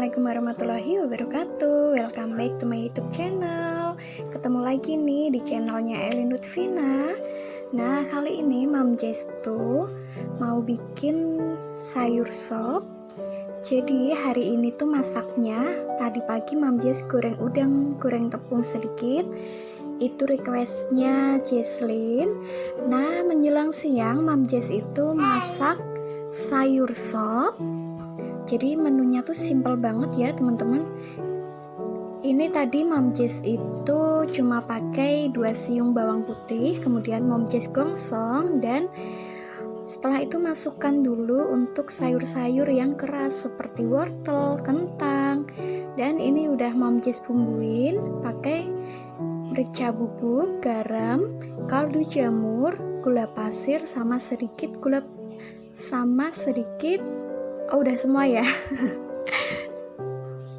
Assalamualaikum warahmatullahi wabarakatuh. Welcome back to my YouTube channel. Ketemu lagi nih di channelnya Elin Lutfina. Nah, kali ini Mom Jess tuh mau bikin sayur sop. Jadi hari ini tuh masaknya, tadi pagi Mom Jess goreng udang, goreng tepung sedikit. Itu requestnya Jesslyn. Nah, menjelang siang Mom Jess itu masak sayur sop. Jadi menunya tuh simple banget ya teman-teman. Ini tadi Mom Jess itu cuma pakai 2 siung bawang putih, kemudian Mom Jess gongsong, dan setelah itu masukkan dulu untuk sayur-sayur yang keras seperti wortel, kentang, dan ini udah Mom Jess bumbuin pakai merica bubuk, garam, kaldu jamur, gula pasir, sama sedikit udah semua ya.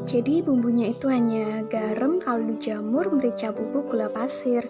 Jadi bumbunya itu hanya garam, kaldu jamur, merica bubuk, gula pasir.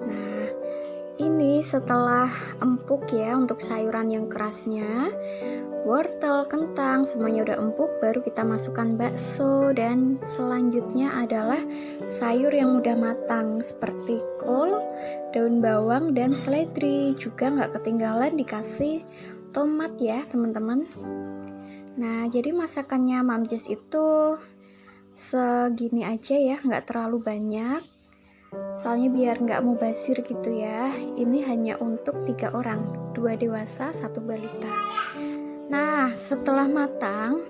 Nah, ini setelah empuk ya untuk sayuran yang kerasnya, wortel, kentang, semuanya udah empuk, baru kita masukkan bakso, dan selanjutnya adalah sayur yang udah matang seperti kol, daun bawang, dan seledri. Juga nggak ketinggalan dikasih tomat ya teman-teman. Nah, jadi masakannya Mom Jess itu segini aja ya, nggak terlalu banyak. Soalnya biar nggak mubazir gitu ya. Ini hanya untuk 3 orang, 2 dewasa, 1 balita. Nah, setelah matang,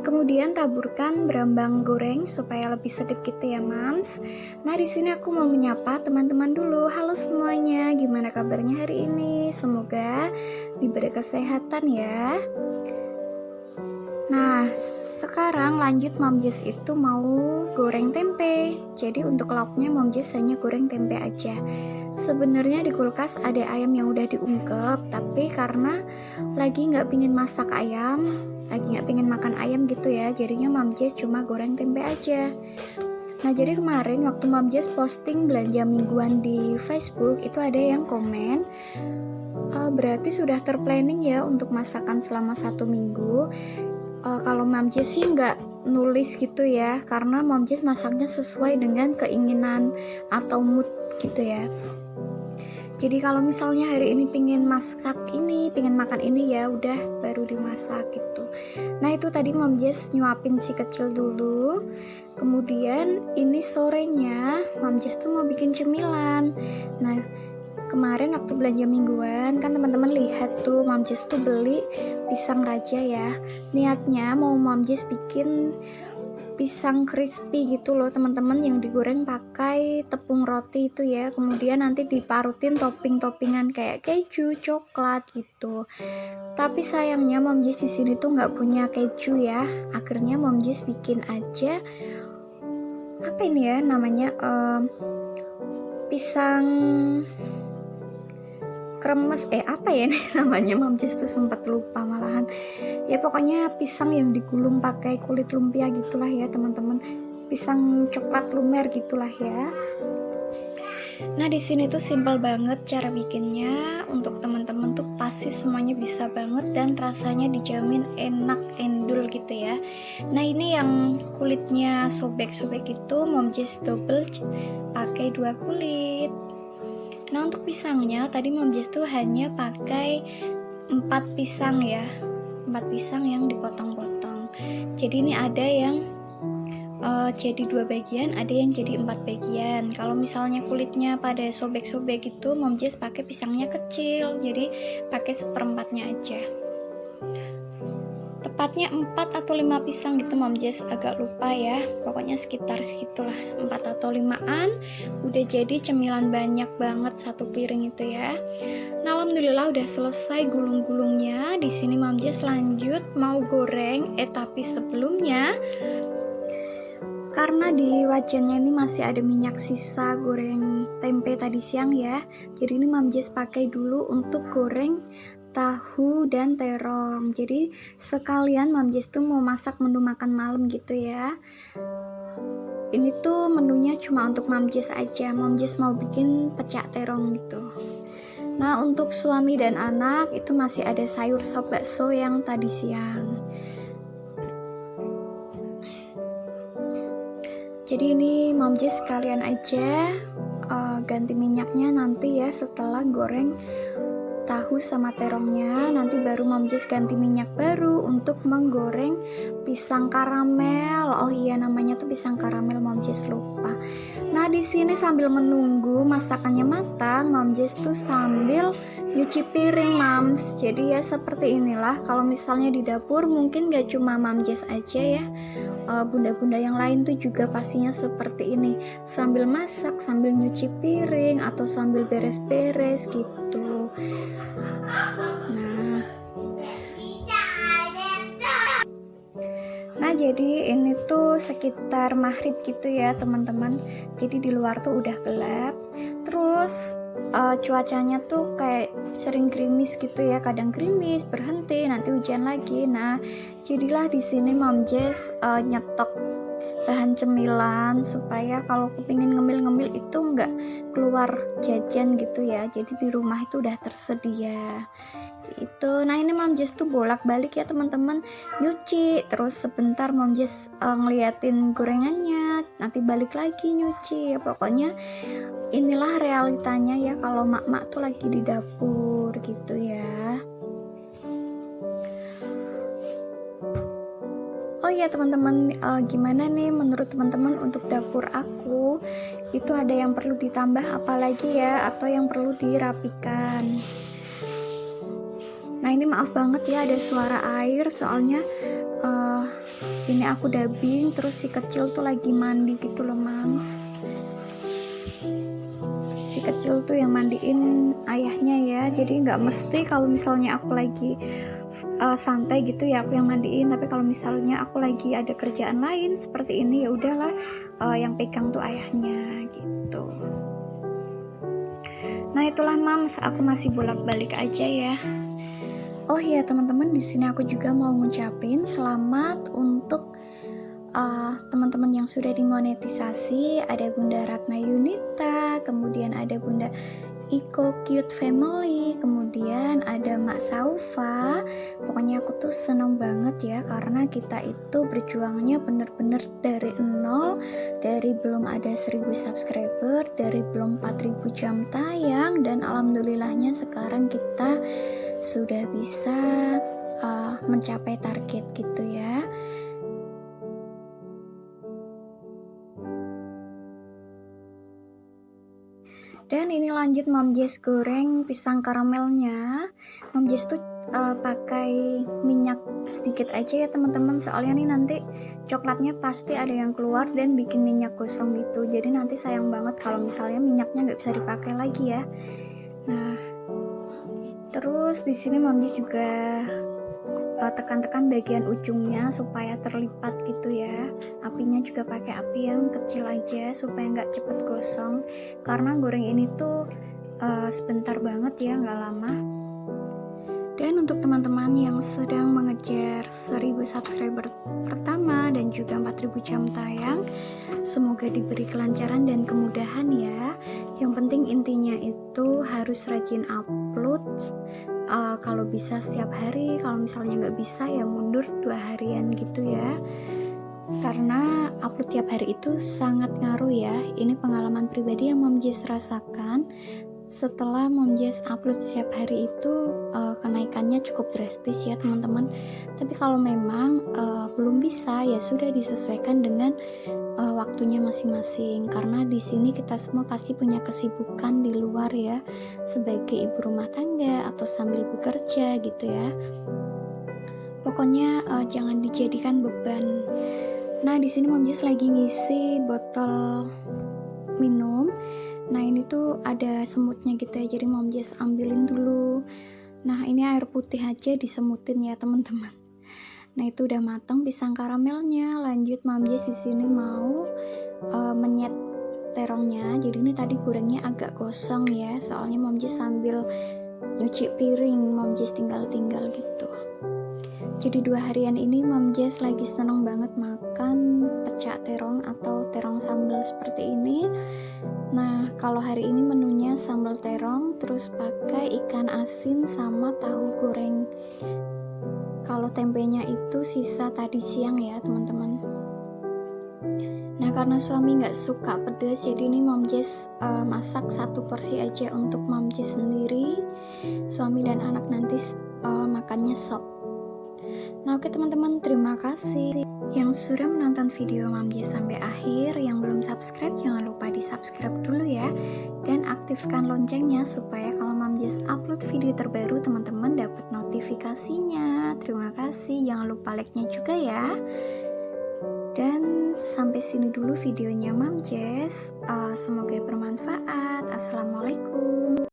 kemudian taburkan berambang goreng supaya lebih sedap gitu ya, Mams. Nah, di sini aku mau menyapa teman-teman dulu. Halo semuanya, gimana kabarnya hari ini? Semoga diberi kesehatan ya. Nah, sekarang lanjut Mom Jess itu mau goreng tempe. Jadi untuk lauknya Mom Jess hanya goreng tempe aja. Sebenarnya di kulkas ada ayam yang udah diungkep, tapi karena lagi nggak pingin masak ayam, lagi nggak pingin makan ayam gitu ya, jadinya Mom Jess cuma goreng tempe aja. Nah, jadi kemarin waktu Mom Jess posting belanja mingguan di Facebook, itu ada yang komen, berarti sudah terplanning ya untuk masakan selama 1 minggu. Kalau Mom Jess sih nggak nulis gitu ya, karena Mom Jess masaknya sesuai dengan keinginan atau mood gitu ya. Jadi kalau misalnya hari ini pingin masak ini, pingin makan ini, ya udah baru dimasak gitu. Nah, itu tadi Mom Jess nyuapin si kecil dulu. Kemudian ini sorenya Mom Jess tuh mau bikin cemilan. Nah, kemarin waktu belanja mingguan kan teman-teman lihat tuh Mom Jess tuh beli pisang raja ya. Niatnya mau Mom Jess bikin pisang crispy gitu loh teman-teman, yang digoreng pakai tepung roti itu ya. Kemudian nanti diparutin topping-toppingan kayak keju, coklat gitu. Tapi sayangnya Mom Jess di sini tuh nggak punya keju ya. Akhirnya Mom Jess bikin aja apa ini ya namanya, pisang kremes, apa ya nih namanya, Mom Jess tuh sempat lupa malahan. Ya pokoknya pisang yang digulung pakai kulit lumpia gitulah ya teman-teman. Pisang coklat lumer gitulah ya. Nah, di sini tuh simple banget cara bikinnya. Untuk teman-teman tuh pasti semuanya bisa banget dan rasanya dijamin enak endul gitu ya. Nah, ini yang kulitnya sobek-sobek itu Mom Jess double pakai 2 kulit. Nah, untuk pisangnya tadi Mom Jess tuh hanya pakai 4 pisang ya, 4 pisang yang dipotong-potong. Jadi ini ada yang jadi 2 bagian, ada yang jadi 4 bagian. Kalau misalnya kulitnya pada sobek-sobek gitu, Mom Jess pakai pisangnya kecil, jadi pakai 1/4-nya aja. Tepatnya 4 atau 5 pisang gitu, Mom Jess agak lupa ya, pokoknya sekitar segitulah, 4 atau 5-an. Udah jadi cemilan banyak banget 1 piring itu ya. Nah, alhamdulillah udah selesai gulung-gulungnya. Di sini Mom Jess lanjut mau goreng, tapi sebelumnya karena di wajannya ini masih ada minyak sisa goreng tempe tadi siang ya, jadi ini Mom Jess pakai dulu untuk goreng tahu dan terong. Jadi sekalian Mom Jess tuh mau masak menu makan malam gitu ya. Ini tuh menunya cuma untuk Mom Jess aja. Mom Jess mau bikin pecak terong gitu. Nah, untuk suami dan anak itu masih ada sayur sop bakso yang tadi siang. Jadi ini Mom Jess sekalian aja ganti minyaknya nanti ya setelah goreng tahu sama terongnya. Nanti baru Mom Jess ganti minyak baru untuk menggoreng pisang karamel. Oh iya, namanya tuh pisang karamel, Mom Jess lupa. Nah di sini sambil menunggu masakannya matang, Mom Jess tuh sambil nyuci piring, Mams. Jadi ya seperti inilah kalau misalnya di dapur mungkin gak cuma Mom Jess aja ya, bunda-bunda yang lain tuh juga pastinya seperti ini, sambil masak, sambil nyuci piring, atau sambil beres-beres gitu. Nah jadi ini tuh sekitar maghrib gitu ya teman-teman. Jadi di luar tuh udah gelap, terus cuacanya tuh kayak sering gerimis gitu ya, kadang gerimis berhenti nanti hujan lagi. Nah jadilah di sini Mom Jess nyetok bahan cemilan supaya kalau kepingin ngemil-ngemil itu nggak keluar jajan gitu ya. Jadi di rumah itu udah tersedia itu. Nah ini Mom Jess tuh bolak-balik ya teman-teman, nyuci terus sebentar Mom Jess ngeliatin gorengannya, nanti balik lagi nyuci ya. Pokoknya inilah realitanya ya kalau mak-mak tuh lagi di dapur gitu ya. Oh iya teman-teman, gimana nih menurut teman-teman untuk dapur aku? Itu ada yang perlu ditambah apalagi ya, atau yang perlu dirapikan? Nah ini maaf banget ya ada suara air, soalnya ini aku dubbing terus si kecil tuh lagi mandi gitu loh Mams. Si kecil tuh yang mandiin ayahnya ya, jadi nggak mesti kalau misalnya aku lagi santai gitu ya aku yang mandiin, tapi kalau misalnya aku lagi ada kerjaan lain seperti ini ya udahlah yang pegang tuh ayahnya gitu. Nah itulah Mams, aku masih bolak-balik aja ya. Oh iya teman-teman, di sini aku juga mau ngucapin selamat untuk teman-teman yang sudah dimonetisasi. Ada Bunda Ratna Yunita, kemudian ada Bunda Iko Cute Family, kemudian ada Mak Saufa. Pokoknya aku tuh seneng banget ya, karena kita itu berjuangnya bener-bener dari nol, dari belum ada 1000 subscriber, dari belum 4000 jam tayang, dan alhamdulillahnya sekarang kita sudah bisa mencapai target gitu ya. Dan ini lanjut Mom Jess goreng pisang karamelnya. Mom Jess tuh pakai minyak sedikit aja ya teman-teman, soalnya nih nanti coklatnya pasti ada yang keluar dan bikin minyak gosong gitu. Jadi nanti sayang banget kalau misalnya minyaknya nggak bisa dipakai lagi ya. Nah, terus di sini Mom Jess juga tekan-tekan bagian ujungnya supaya terlipat gitu ya. Apinya juga pakai api yang kecil aja supaya nggak cepet gosong, karena goreng ini tuh sebentar banget ya, nggak lama. Dan untuk teman-teman yang sedang mengejar 1000 subscriber pertama dan juga 4000 jam tayang, semoga diberi kelancaran dan kemudahan ya. Yang penting intinya itu harus rajin upload, kalau bisa setiap hari, kalau misalnya nggak bisa ya mundur 2 harian gitu ya, karena upload tiap hari itu sangat ngaruh ya. Ini pengalaman pribadi yang Mom Jess rasakan. Setelah Mom Jess upload setiap hari itu kenaikannya cukup drastis ya teman-teman. Tapi kalau memang belum bisa ya sudah disesuaikan dengan waktunya masing-masing, karena di sini kita semua pasti punya kesibukan di luar ya, sebagai ibu rumah tangga atau sambil bekerja gitu ya. Pokoknya jangan dijadikan beban. Nah di sini Mom Jess lagi ngisi botol minum. Nah ini tuh ada semutnya gitu ya, jadi Mom Jess ambilin dulu. Nah ini air putih aja disemutin ya teman-teman. Nah itu udah matang pisang karamelnya. Lanjut Mom Jess di sini mau menyet terongnya. Jadi ini tadi gorengnya agak gosong ya, soalnya Mom Jess sambil nyuci piring, Mom Jess tinggal-tinggal gitu. Jadi 2 harian ini Mom Jess lagi seneng banget makan pecak terong atau terong sambal seperti ini. Nah kalau hari ini menunya sambal terong terus pakai ikan asin sama tahu goreng. Kalau tempenya itu sisa tadi siang ya teman-teman. Nah Nah, karena suami nggak suka pedas, jadi ini Mom Jess masak 1 porsi aja untuk Mom Jess sendiri. Suami dan anak nanti makannya sop. Nah, oke teman-teman, terima kasih yang sudah menonton video Mom Jess sampai akhir. Yang belum subscribe, jangan lupa di subscribe dulu ya, dan aktifkan loncengnya supaya kalau Mom Jess upload video terbaru teman-teman dapat notifikasinya. Terima kasih, jangan lupa like-nya juga ya. Dan sampai sini dulu videonya Mom Jess. Semoga bermanfaat. Assalamualaikum.